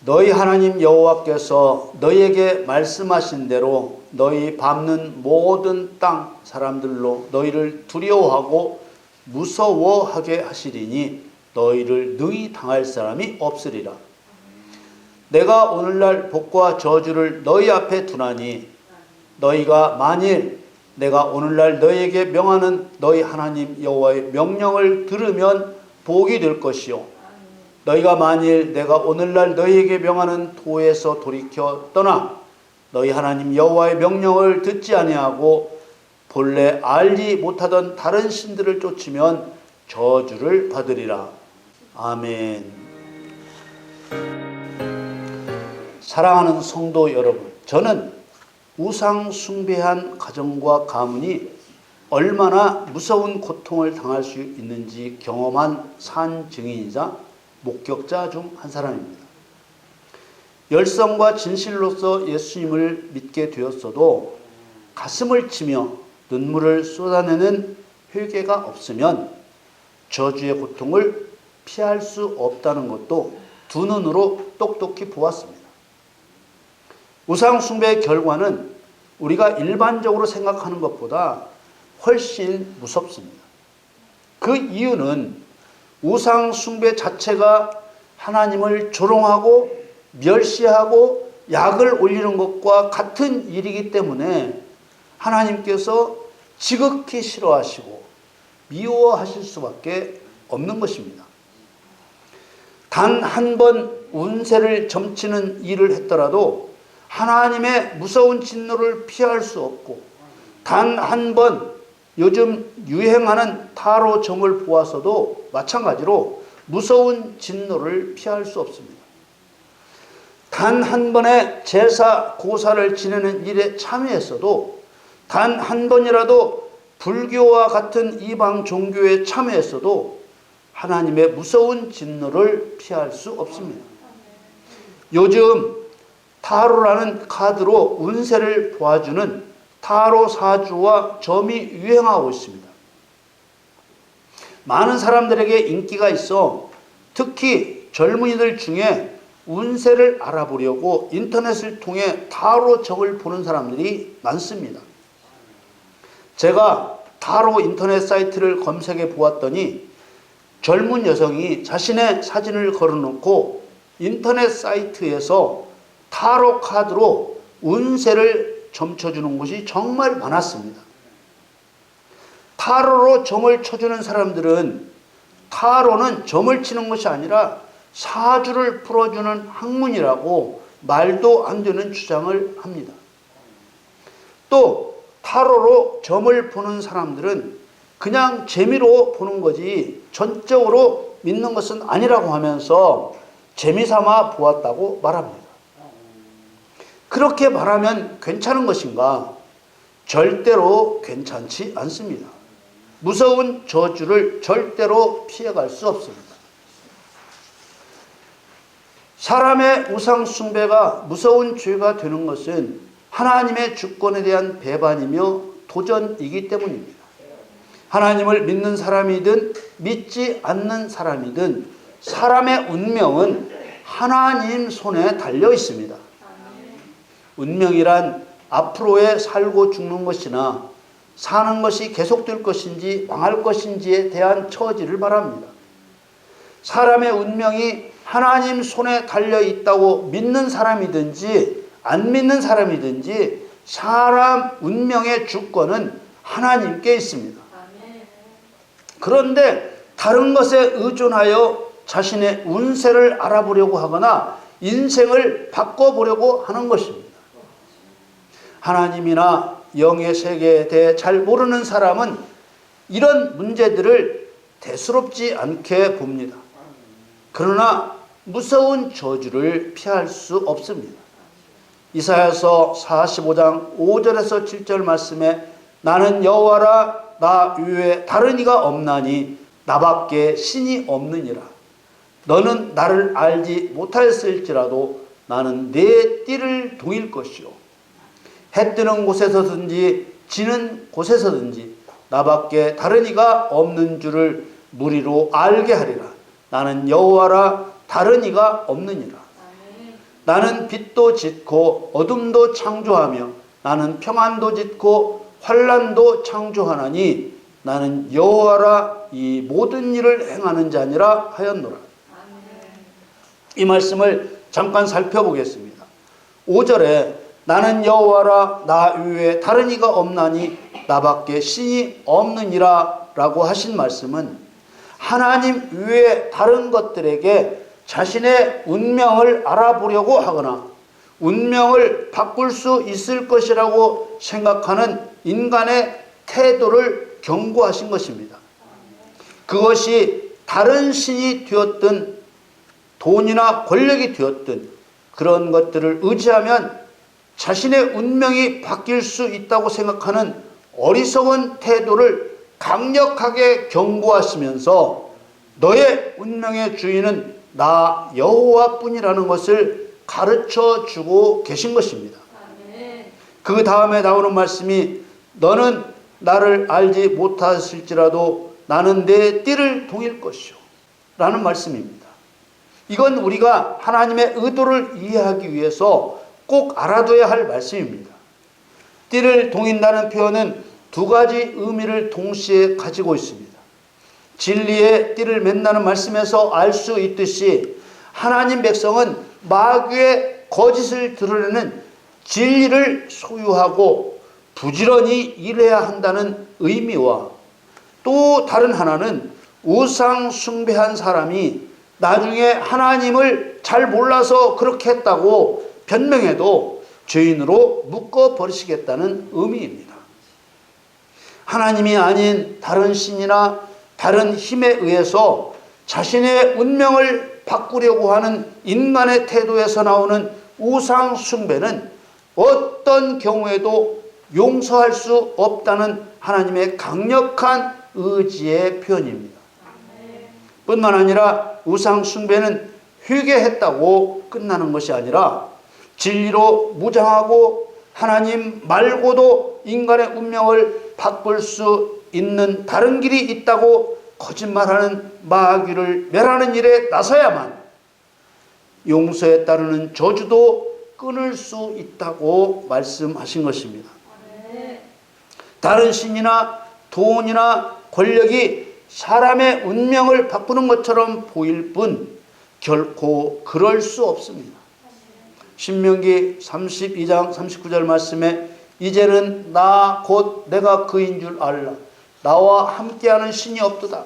너희 하나님 여호와께서 너희에게 말씀하신 대로 너희 밟는 모든 땅 사람들로 너희를 두려워하고 무서워하게 하시리니 너희를 능히 당할 사람이 없으리라. 내가 오늘날 복과 저주를 너희 앞에 두나니 너희가 만일 내가 오늘날 너희에게 명하는 너희 하나님 여호와의 명령을 들으면 복이 될 것이요 너희가 만일 내가 오늘날 너희에게 명하는 도에서 돌이켜 떠나 너희 하나님 여호와의 명령을 듣지 아니하고 본래 알지 못하던 다른 신들을 쫓으면 저주를 받으리라. 아멘. 사랑하는 성도 여러분, 저는 우상 숭배한 가정과 가문이 얼마나 무서운 고통을 당할 수 있는지 경험한 산 증인이자 목격자 중 한 사람입니다. 열성과 진실로서 예수님을 믿게 되었어도 가슴을 치며 눈물을 쏟아내는 회개가 없으면 저주의 고통을 피할 수 없다는 것도 두 눈으로 똑똑히 보았습니다. 우상 숭배의 결과는 우리가 일반적으로 생각하는 것보다 훨씬 무섭습니다. 그 이유는 우상 숭배 자체가 하나님을 조롱하고 멸시하고 약을 올리는 것과 같은 일이기 때문에 하나님께서 지극히 싫어하시고 미워하실 수밖에 없는 것입니다. 단 한 번 운세를 점치는 일을 했더라도 하나님의 무서운 진노를 피할 수 없고 단 한 번 요즘 유행하는 타로 점을 보아서도 마찬가지로 무서운 진노를 피할 수 없습니다. 단 한 번의 제사 고사를 지내는 일에 참여했어도 단 한 번이라도 불교와 같은 이방 종교에 참여했어도 하나님의 무서운 진노를 피할 수 없습니다. 요즘 타로라는 카드로 운세를 보아주는 타로 사주와 점이 유행하고 있습니다. 많은 사람들에게 인기가 있어 특히 젊은이들 중에 운세를 알아보려고 인터넷을 통해 타로 점을 보는 사람들이 많습니다. 제가 타로 인터넷 사이트를 검색해 보았더니 젊은 여성이 자신의 사진을 걸어놓고 인터넷 사이트에서 타로 카드로 운세를 점쳐주는 곳이 정말 많았습니다. 타로로 점을 쳐주는 사람들은 타로는 점을 치는 것이 아니라 사주를 풀어주는 학문이라고 말도 안 되는 주장을 합니다. 또 타로로 점을 보는 사람들은 그냥 재미로 보는 거지 전적으로 믿는 것은 아니라고 하면서 재미삼아 보았다고 말합니다. 그렇게 말하면 괜찮은 것인가? 절대로 괜찮지 않습니다. 무서운 저주를 절대로 피해갈 수 없습니다. 사람의 우상 숭배가 무서운 죄가 되는 것은 하나님의 주권에 대한 배반이며 도전이기 때문입니다. 하나님을 믿는 사람이든 믿지 않는 사람이든 사람의 운명은 하나님 손에 달려 있습니다. 운명이란 앞으로의 살고 죽는 것이나 사는 것이 계속될 것인지 망할 것인지에 대한 처지를 말합니다. 사람의 운명이 하나님 손에 달려 있다고 믿는 사람이든지 안 믿는 사람이든지 사람 운명의 주권은 하나님께 있습니다. 그런데 다른 것에 의존하여 자신의 운세를 알아보려고 하거나 인생을 바꿔보려고 하는 것입니다. 하나님이나 영의 세계에 대해 잘 모르는 사람은 이런 문제들을 대수롭지 않게 봅니다. 그러나 무서운 저주를 피할 수 없습니다. 이사야서 45장 5절에서 7절 말씀에 나는 여호와라 나 외에 다른 이가 없나니 나밖에 신이 없느니라. 너는 나를 알지 못하였을지라도 나는 내 띠를 동일 것이요 해 뜨는 곳에서든지 지는 곳에서든지 나밖에 다른 이가 없는 줄을 무리로 알게 하리라. 나는 여호와라 다른 이가 없느니라. 나는 빛도 짓고 어둠도 창조하며 나는 평안도 짓고 환난도 창조하나니 나는 여호와라 이 모든 일을 행하는 자니라 하였노라. 이 말씀을 잠깐 살펴보겠습니다. 5절에 나는 여호와라 나 외에 다른 이가 없나니 나밖에 신이 없느니라 라고 하신 말씀은 하나님 외에 다른 것들에게 자신의 운명을 알아보려고 하거나 운명을 바꿀 수 있을 것이라고 생각하는 인간의 태도를 경고하신 것입니다. 그것이 다른 신이 되었든 돈이나 권력이 되었든 그런 것들을 의지하면 자신의 운명이 바뀔 수 있다고 생각하는 어리석은 태도를 강력하게 경고하시면서 너의 운명의 주인은 나 여호와뿐이라는 것을 가르쳐 주고 계신 것입니다. 그 다음에 나오는 말씀이 너는 나를 알지 못하실지라도 나는 내 띠를 동일 것이요 라는 말씀입니다. 이건 우리가 하나님의 의도를 이해하기 위해서 꼭 알아둬야 할 말씀입니다. 띠를 동인다는 표현은 두 가지 의미를 동시에 가지고 있습니다. 진리의 띠를 맨다는 말씀에서 알 수 있듯이 하나님 백성은 마귀의 거짓을 드러내는 진리를 소유하고 부지런히 일해야 한다는 의미와 또 다른 하나는 우상 숭배한 사람이 나중에 하나님을 잘 몰라서 그렇게 했다고 변명해도 죄인으로 묶어버리시겠다는 의미입니다. 하나님이 아닌 다른 신이나 다른 힘에 의해서 자신의 운명을 바꾸려고 하는 인간의 태도에서 나오는 우상 숭배는 어떤 경우에도 용서할 수 없다는 하나님의 강력한 의지의 표현입니다. 뿐만 아니라 우상 숭배는 회개했다고 끝나는 것이 아니라 진리로 무장하고 하나님 말고도 인간의 운명을 바꿀 수 있는 다른 길이 있다고 거짓말하는 마귀를 멸하는 일에 나서야만 용서에 따르는 저주도 끊을 수 있다고 말씀하신 것입니다. 다른 신이나 돈이나 권력이 사람의 운명을 바꾸는 것처럼 보일 뿐 결코 그럴 수 없습니다. 신명기 32장 39절 말씀에 이제는 나 곧 내가 그인 줄 알라. 나와 함께하는 신이 없도다.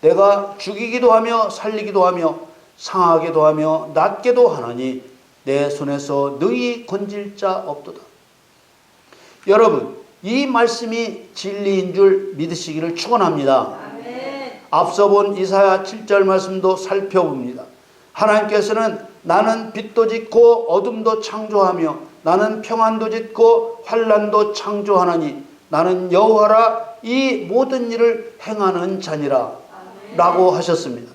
내가 죽이기도 하며 살리기도 하며 상하게도 하며 낫게도 하나니 내 손에서 능히 건질 자 없도다. 여러분, 이 말씀이 진리인 줄 믿으시기를 축원합니다. 앞서 본 이사야 7절 말씀도 살펴봅니다. 하나님께서는 나는 빛도 짓고 어둠도 창조하며 나는 평안도 짓고 환난도 창조하나니 나는 여호와라 이 모든 일을 행하는 자니라 라고 하셨습니다.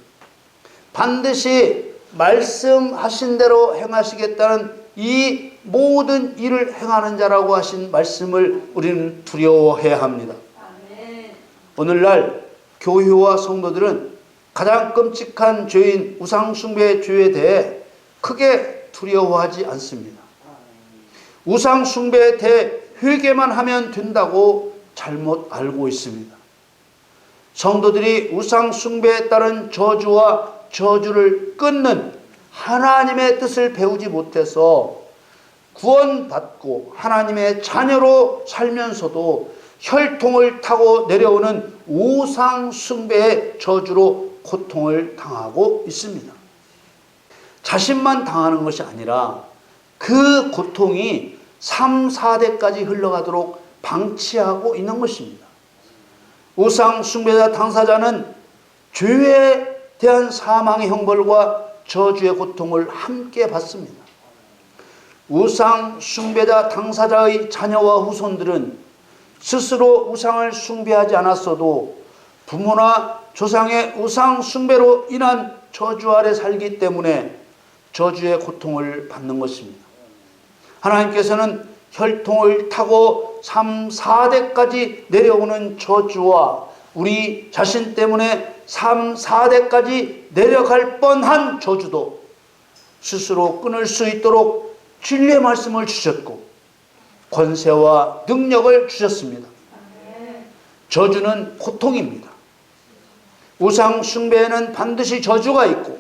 반드시 말씀하신 대로 행하시겠다는 이 모든 일을 행하는 자라고 하신 말씀을 우리는 두려워해야 합니다. 오늘날 교회와 성도들은 가장 끔찍한 죄인 우상숭배의 죄에 대해 크게 두려워하지 않습니다. 우상숭배에 대해 회개만 하면 된다고 잘못 알고 있습니다. 성도들이 우상숭배에 따른 저주와 저주를 끊는 하나님의 뜻을 배우지 못해서 구원받고 하나님의 자녀로 살면서도 혈통을 타고 내려오는 우상숭배의 저주로 고통을 당하고 있습니다. 자신만 당하는 것이 아니라 그 고통이 3, 4대까지 흘러가도록 방치하고 있는 것입니다. 우상숭배자 당사자는 죄에 대한 사망의 형벌과 저주의 고통을 함께 받습니다. 우상숭배자 당사자의 자녀와 후손들은 스스로 우상을 숭배하지 않았어도 부모나 조상의 우상숭배로 인한 저주 아래 살기 때문에 저주의 고통을 받는 것입니다. 하나님께서는 혈통을 타고 3, 4대까지 내려오는 저주와 우리 자신 때문에 3, 4대까지 내려갈 뻔한 저주도 스스로 끊을 수 있도록 진리의 말씀을 주셨고 권세와 능력을 주셨습니다. 저주는 고통입니다. 우상 숭배에는 반드시 저주가 있고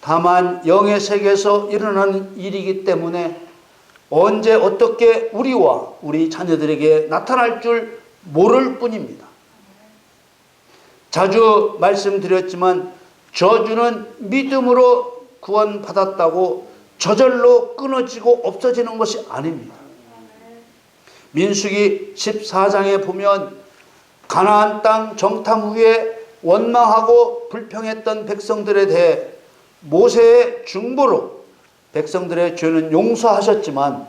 다만 영의 세계에서 일어나는 일이기 때문에 언제 어떻게 우리와 우리 자녀들에게 나타날 줄 모를 뿐입니다. 자주 말씀드렸지만 저주는 믿음으로 구원받았다고 저절로 끊어지고 없어지는 것이 아닙니다. 민수기 14장에 보면 가나안 땅 정탐 후에 원망하고 불평했던 백성들에 대해 모세의 중보로 백성들의 죄는 용서하셨지만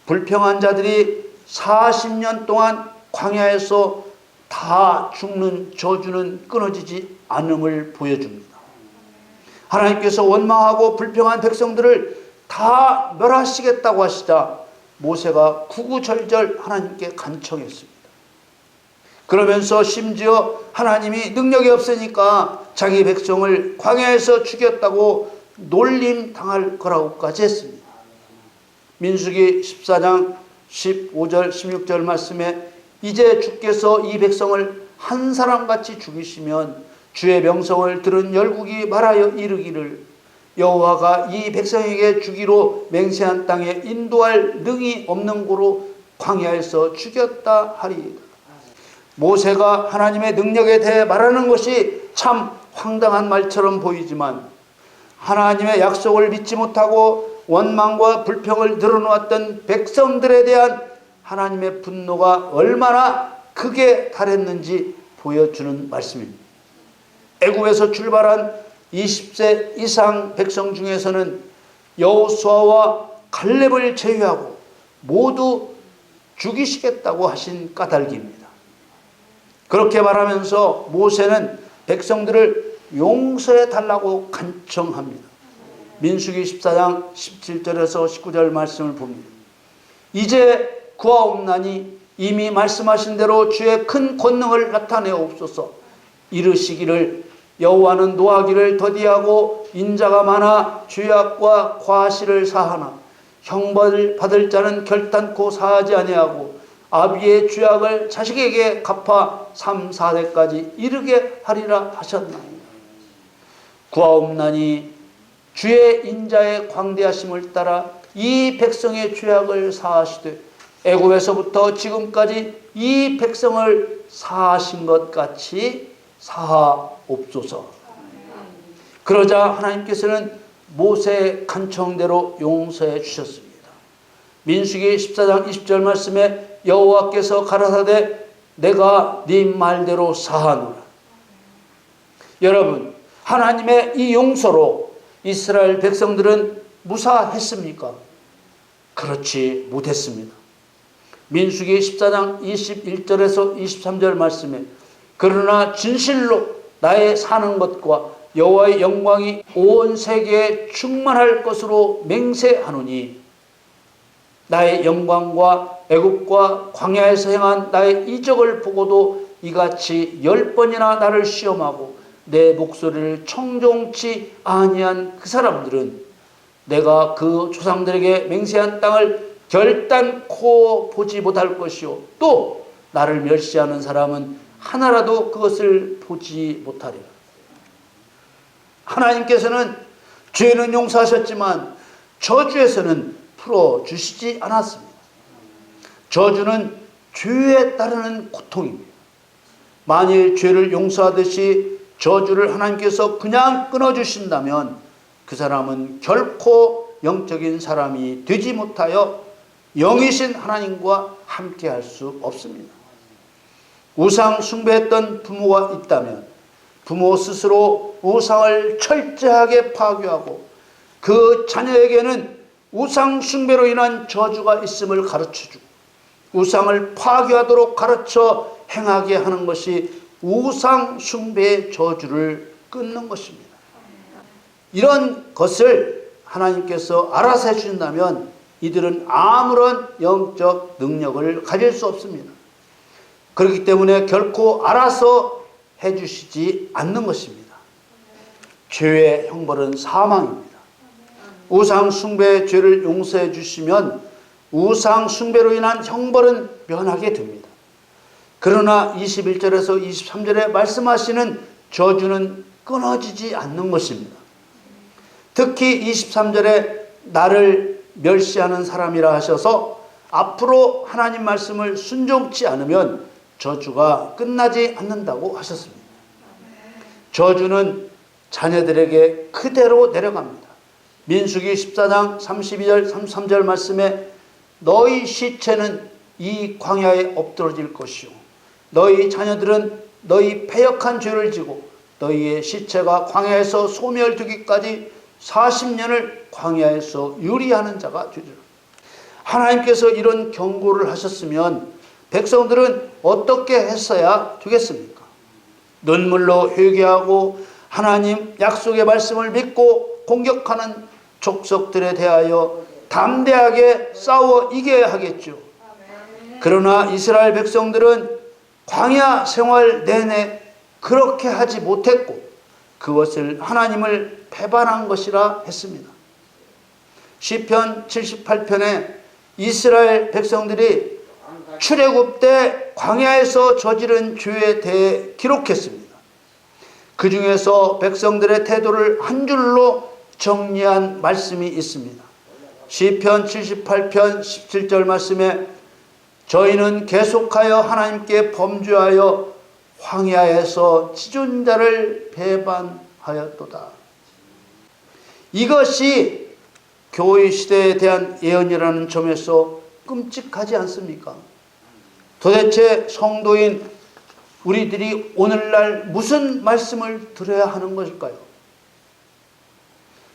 불평한 자들이 40년 동안 광야에서 다 죽는 저주는 끊어지지 않음을 보여줍니다. 하나님께서 원망하고 불평한 백성들을 다 멸하시겠다고 하시자 모세가 구구절절 하나님께 간청했습니다. 그러면서 심지어 하나님이 능력이 없으니까 자기 백성을 광야에서 죽였다고 놀림 당할 거라고까지 했습니다. 민수기 14장 15절 16절 말씀에 이제 주께서 이 백성을 한 사람같이 죽이시면 주의 명성을 들은 열국이 말하여 이르기를 여호와가 이 백성에게 주기로 맹세한 땅에 인도할 능이 없는 고로 광야에서 죽였다 하리이다. 모세가 하나님의 능력에 대해 말하는 것이 참 황당한 말처럼 보이지만 하나님의 약속을 믿지 못하고 원망과 불평을 늘어놓았던 백성들에 대한 하나님의 분노가 얼마나 크게 달했는지 보여주는 말씀입니다. 애굽에서 출발한 20세 이상 백성 중에서는 여호수아와 갈렙을 제외하고 모두 죽이시겠다고 하신 까닭입니다. 그렇게 말하면서 모세는 백성들을 용서해 달라고 간청합니다. 민수기 14장 17절에서 19절 말씀을 봅니다. 이제 구하옵나니 이미 말씀하신 대로 주의 큰 권능을 나타내옵소서. 이르시기를 여호와는 노하기를 더디하고 인자가 많아 죄악과 과실을 사하나 형벌을 받을 자는 결단코 사하지 아니하고 아비의 죄악을 자식에게 갚아 3, 4대까지 이르게 하리라 하셨나이다. 구하옵나니 주의 인자의 광대하심을 따라 이 백성의 죄악을 사하시되 애굽에서부터 지금까지 이 백성을 사하신 것 같이 사하옵소서. 그러자 하나님께서는 모세의 간청대로 용서해 주셨습니다. 민수기 14장 20절 말씀에 여호와께서 가라사대 내가 네 말대로 사하노라. 여러분, 하나님의 이 용서로 이스라엘 백성들은 무사했습니까? 그렇지 못했습니다. 민수기 14장 21절에서 23절 말씀에 그러나 진실로 나의 사는 것과 여호와의 영광이 온 세계에 충만할 것으로 맹세하노니 나의 영광과 애굽과 광야에서 행한 나의 이적을 보고도 이같이 10번이나 나를 시험하고 내 목소리를 청종치 아니한 그 사람들은 내가 그 조상들에게 맹세한 땅을 결단코 보지 못할 것이요 또 나를 멸시하는 사람은 하나라도 그것을 보지 못하리라. 하나님께서는 죄는 용서하셨지만 저주에서는 풀어주시지 않았습니다. 저주는 죄에 따르는 고통입니다. 만일 죄를 용서하듯이 저주를 하나님께서 그냥 끊어주신다면 그 사람은 결코 영적인 사람이 되지 못하여 영이신 하나님과 함께할 수 없습니다. 우상 숭배했던 부모가 있다면 부모 스스로 우상을 철저하게 파괴하고 그 자녀에게는 우상 숭배로 인한 저주가 있음을 가르쳐주고 우상을 파괴하도록 가르쳐 행하게 하는 것이 우상 숭배의 저주를 끊는 것입니다. 이런 것을 하나님께서 알아서 해주신다면 이들은 아무런 영적 능력을 가질 수 없습니다. 그렇기 때문에 결코 알아서 해주시지 않는 것입니다. 죄의 형벌은 사망입니다. 우상 숭배의 죄를 용서해 주시면 우상 숭배로 인한 형벌은 면하게 됩니다. 그러나 21절에서 23절에 말씀하시는 저주는 끊어지지 않는 것입니다. 특히 23절에 나를 멸시하는 사람이라 하셔서 앞으로 하나님 말씀을 순종치 않으면 저주가 끝나지 않는다고 하셨습니다. 저주는 자녀들에게 그대로 내려갑니다. 민수기 14장 32절 33절 말씀에 너희 시체는 이 광야에 엎드러질 것이요 너희 자녀들은 너희 패역한 죄를 지고 너희의 시체가 광야에서 소멸되기까지 40년을 광야에서 유리하는 자가 되리라. 하나님께서 이런 경고를 하셨으면 백성들은 어떻게 했어야 되겠습니까? 눈물로 회개하고 하나님 약속의 말씀을 믿고 공격하는 족속들에 대하여 담대하게 싸워 이겨야 하겠죠. 그러나 이스라엘 백성들은 광야 생활 내내 그렇게 하지 못했고 그것을 하나님을 배반한 것이라 했습니다. 시편 78편에 이스라엘 백성들이 출애굽 때 광야에서 저지른 죄에 대해 기록했습니다. 그 중에서 백성들의 태도를 한 줄로 정리한 말씀이 있습니다. 시편 78편 17절 말씀에 저희는 계속하여 하나님께 범죄하여 황야에서 지존자를 배반하였도다. 이것이 교회 시대에 대한 예언이라는 점에서 끔찍하지 않습니까? 도대체 성도인 우리들이 오늘날 무슨 말씀을 들어야 하는 것일까요?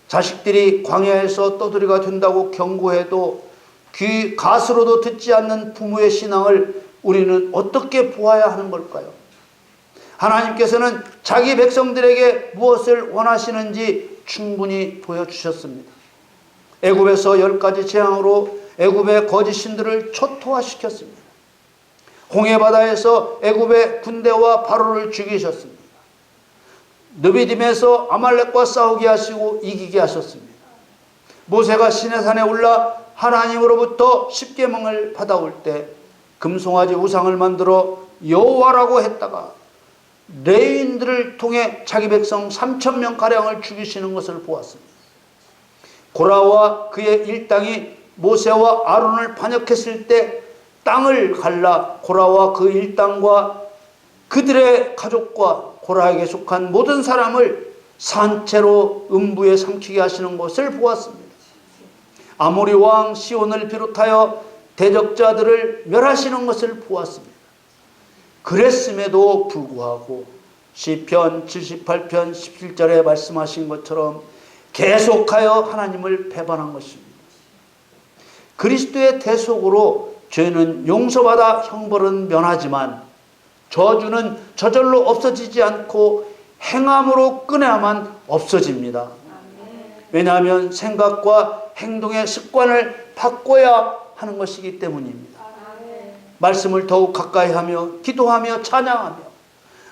자식들이 광야에서 떠돌이가 된다고 경고해도 귀 가스로도 듣지 않는 부모의 신앙을 우리는 어떻게 보아야 하는 걸까요? 하나님께서는 자기 백성들에게 무엇을 원하시는지 충분히 보여주셨습니다. 애굽에서 10가지 재앙으로 애굽의 거짓 신들을 초토화시켰습니다. 홍해바다에서 애굽의 군대와 바로를 죽이셨습니다. 느비딤에서 아말렉과 싸우게 하시고 이기게 하셨습니다. 모세가 시내산에 올라 하나님으로부터 십계명을 받아올 때 금송아지 우상을 만들어 여호와라고 했다가 레위인들을 통해 자기 백성 3,000명가량을 죽이시는 것을 보았습니다. 고라와 그의 일당이 모세와 아론을 반역했을 때 땅을 갈라 고라와 그 일당과 그들의 가족과 고라에게 속한 모든 사람을 산채로 음부에 삼키게 하시는 것을 보았습니다. 아모리 왕 시온을 비롯하여 대적자들을 멸하시는 것을 보았습니다. 그랬음에도 불구하고 시편 78편 17절에 말씀하신 것처럼 계속하여 하나님을 배반한 것입니다. 그리스도의 대속으로 죄는 용서받아 형벌은 면하지만 저주는 저절로 없어지지 않고 행함으로 끊어야만 없어집니다. 왜냐하면 생각과 행동의 습관을 바꿔야 하는 것이기 때문입니다. 말씀을 더욱 가까이 하며 기도하며 찬양하며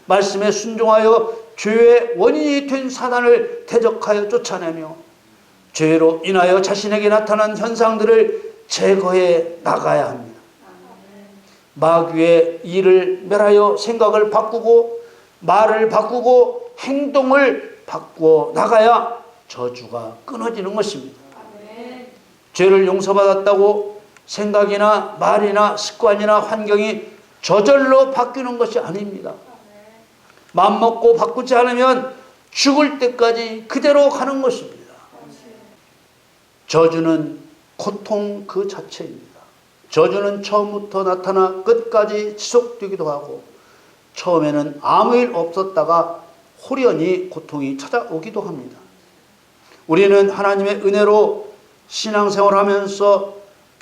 말씀에 순종하여 죄의 원인이 된 사단을 대적하여 쫓아내며 죄로 인하여 자신에게 나타난 현상들을 제거해 나가야 합니다. 마귀의 일을 멸하여 생각을 바꾸고 말을 바꾸고 행동을 바꾸어 나가야 저주가 끊어지는 것입니다. 죄를 용서받았다고 생각이나 말이나 습관이나 환경이 저절로 바뀌는 것이 아닙니다. 맘먹고 바꾸지 않으면 죽을 때까지 그대로 가는 것입니다. 저주는 고통 그 자체입니다. 저주는 처음부터 나타나 끝까지 지속되기도 하고 처음에는 아무 일 없었다가 호련히 고통이 찾아오기도 합니다. 우리는 하나님의 은혜로 신앙생활하면서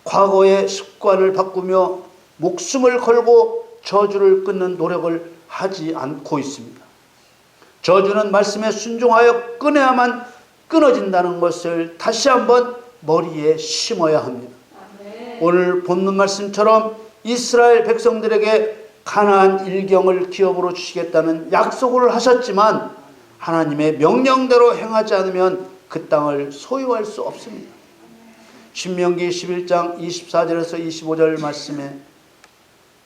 과거의 습관을 바꾸며 목숨을 걸고 저주를 끊는 노력을 하지 않고 있습니다. 저주는 말씀에 순종하여 끊어야만 끊어진다는 것을 다시 한번 머리에 심어야 합니다. 오늘 본문 말씀처럼 이스라엘 백성들에게 가나안 일경을 기업으로 주시겠다는 약속을 하셨지만 하나님의 명령대로 행하지 않으면 그 땅을 소유할 수 없습니다. 신명기 11장 24절에서 25절 말씀에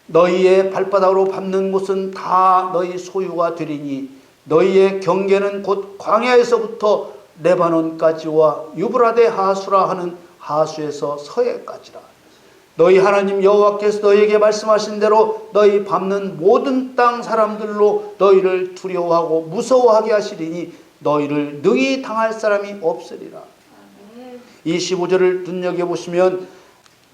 너희의 발바닥으로 밟는 곳은 다 너희 소유가 되리니 너희의 경계는 곧 광야에서부터 레바논까지와 유브라데 하수라 하는 하수에서 서해까지라. 너희 하나님 여호와께서 너희에게 말씀하신 대로 너희 밟는 모든 땅 사람들로 너희를 두려워하고 무서워하게 하시리니 너희를 능히 당할 사람이 없으리라. 25절을 눈여겨보시면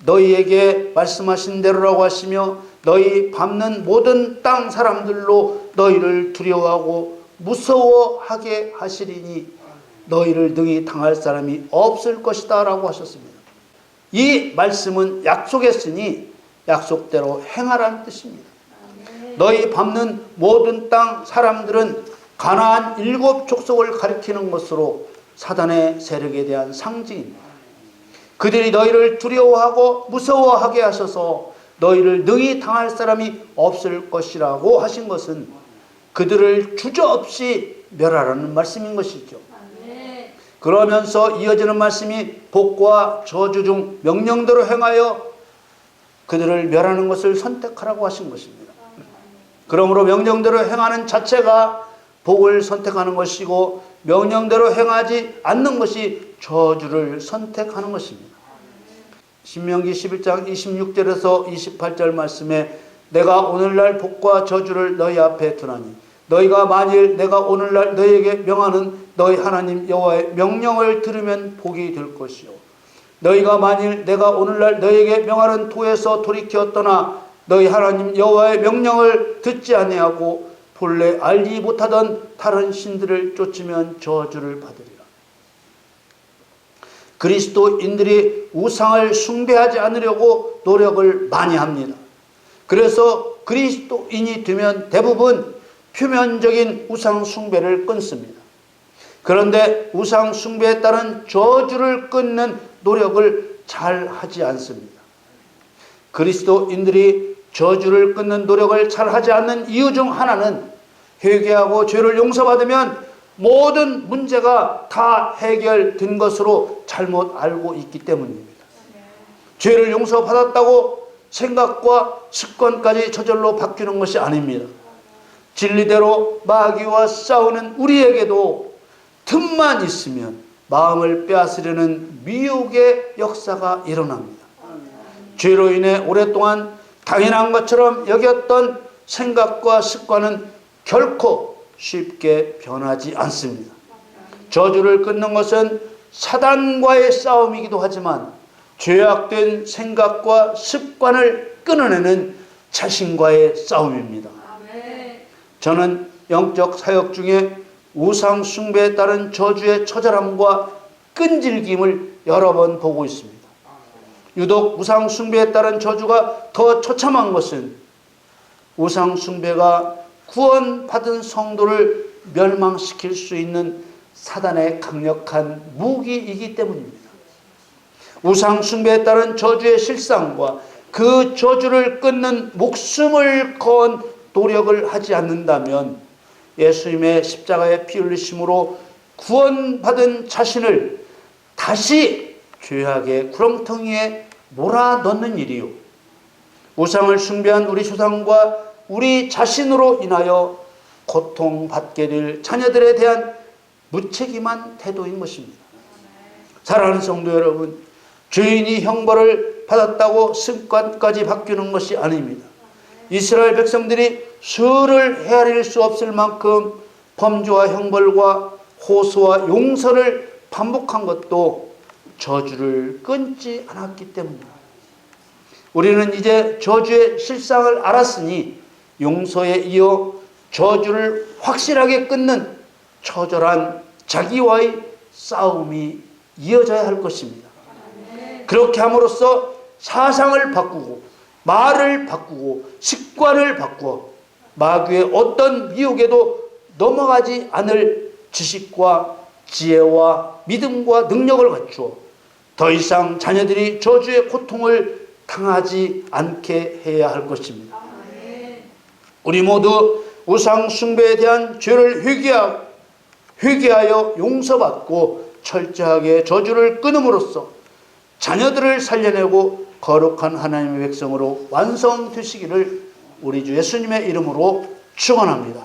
너희에게 말씀하신 대로라고 하시며 너희 밟는 모든 땅 사람들로 너희를 두려워하고 무서워하게 하시리니 너희를 능히 당할 사람이 없을 것이다 라고 하셨습니다. 이 말씀은 약속했으니 약속대로 행하라는 뜻입니다. 너희 밟는 모든 땅 사람들은 가나안 7 족속을 가리키는 것으로 사단의 세력에 대한 상징입니다. 그들이 너희를 두려워하고 무서워하게 하셔서 너희를 능히 당할 사람이 없을 것이라고 하신 것은 그들을 주저없이 멸하라는 말씀인 것이죠. 그러면서 이어지는 말씀이 복과 저주 중 명령대로 행하여 그들을 멸하는 것을 선택하라고 하신 것입니다. 그러므로 명령대로 행하는 자체가 복을 선택하는 것이고 명령대로 행하지 않는 것이 저주를 선택하는 것입니다. 신명기 11장 26절에서 28절 말씀에 내가 오늘날 복과 저주를 너희 앞에 두나니 너희가 만일 내가 오늘날 너희에게 명하는 너희 하나님 여호와의 명령을 들으면 복이 될 것이요 너희가 만일 내가 오늘날 너희에게 명하는 도에서 돌이켜 떠나 너희 하나님 여호와의 명령을 듣지 아니하고 본래 알지 못하던 다른 신들을 쫓으면 저주를 받으리라. 그리스도인들이 우상을 숭배하지 않으려고 노력을 많이 합니다. 그래서 그리스도인이 되면 대부분 표면적인 우상 숭배를 끊습니다. 그런데 우상 숭배에 따른 저주를 끊는 노력을 잘 하지 않습니다. 그리스도인들이 저주를 끊는 노력을 잘 하지 않는 이유 중 하나는 회개하고 죄를 용서받으면 모든 문제가 다 해결된 것으로 잘못 알고 있기 때문입니다. 죄를 용서받았다고 생각과 습관까지 저절로 바뀌는 것이 아닙니다. 진리대로 마귀와 싸우는 우리에게도 틈만 있으면 마음을 빼앗으려는 미혹의 역사가 일어납니다. 죄로 인해 오랫동안 당연한 것처럼 여겼던 생각과 습관은 결코 쉽게 변하지 않습니다. 저주를 끊는 것은 사단과의 싸움이기도 하지만 죄악된 생각과 습관을 끊어내는 자신과의 싸움입니다. 저는 영적 사역 중에 우상 숭배에 따른 저주의 처절함과 끈질김을 여러 번 보고 있습니다. 유독 우상 숭배에 따른 저주가 더 처참한 것은 우상 숭배가 구원받은 성도를 멸망시킬 수 있는 사단의 강력한 무기이기 때문입니다. 우상 숭배에 따른 저주의 실상과 그 저주를 끊는 목숨을 건 노력을 하지 않는다면 예수님의 십자가의 피 흘리심으로 구원받은 자신을 다시 죄악의 구렁텅이에 몰아넣는 일이요 우상을 숭배한 우리 조상과 우리 자신으로 인하여 고통받게 될 자녀들에 대한 무책임한 태도인 것입니다. 사랑하는 성도 여러분, 죄인이 형벌을 받았다고 습관까지 바뀌는 것이 아닙니다. 이스라엘 백성들이 수를 헤아릴 수 없을 만큼 범죄와 형벌과 호소와 용서를 반복한 것도 저주를 끊지 않았기 때문입니다. 우리는 이제 저주의 실상을 알았으니 용서에 이어 저주를 확실하게 끊는 처절한 자기와의 싸움이 이어져야 할 것입니다. 그렇게 함으로써 사상을 바꾸고 말을 바꾸고 습관을 바꾸어 마귀의 어떤 미혹에도 넘어가지 않을 지식과 지혜와 믿음과 능력을 갖추어 더 이상 자녀들이 저주의 고통을 당하지 않게 해야 할 것입니다. 우리 모두 우상 숭배에 대한 죄를 회개하여 용서받고 철저하게 저주를 끊음으로써 자녀들을 살려내고 거룩한 하나님의 백성으로 완성되시기를 우리 주 예수님의 이름으로 축원합니다.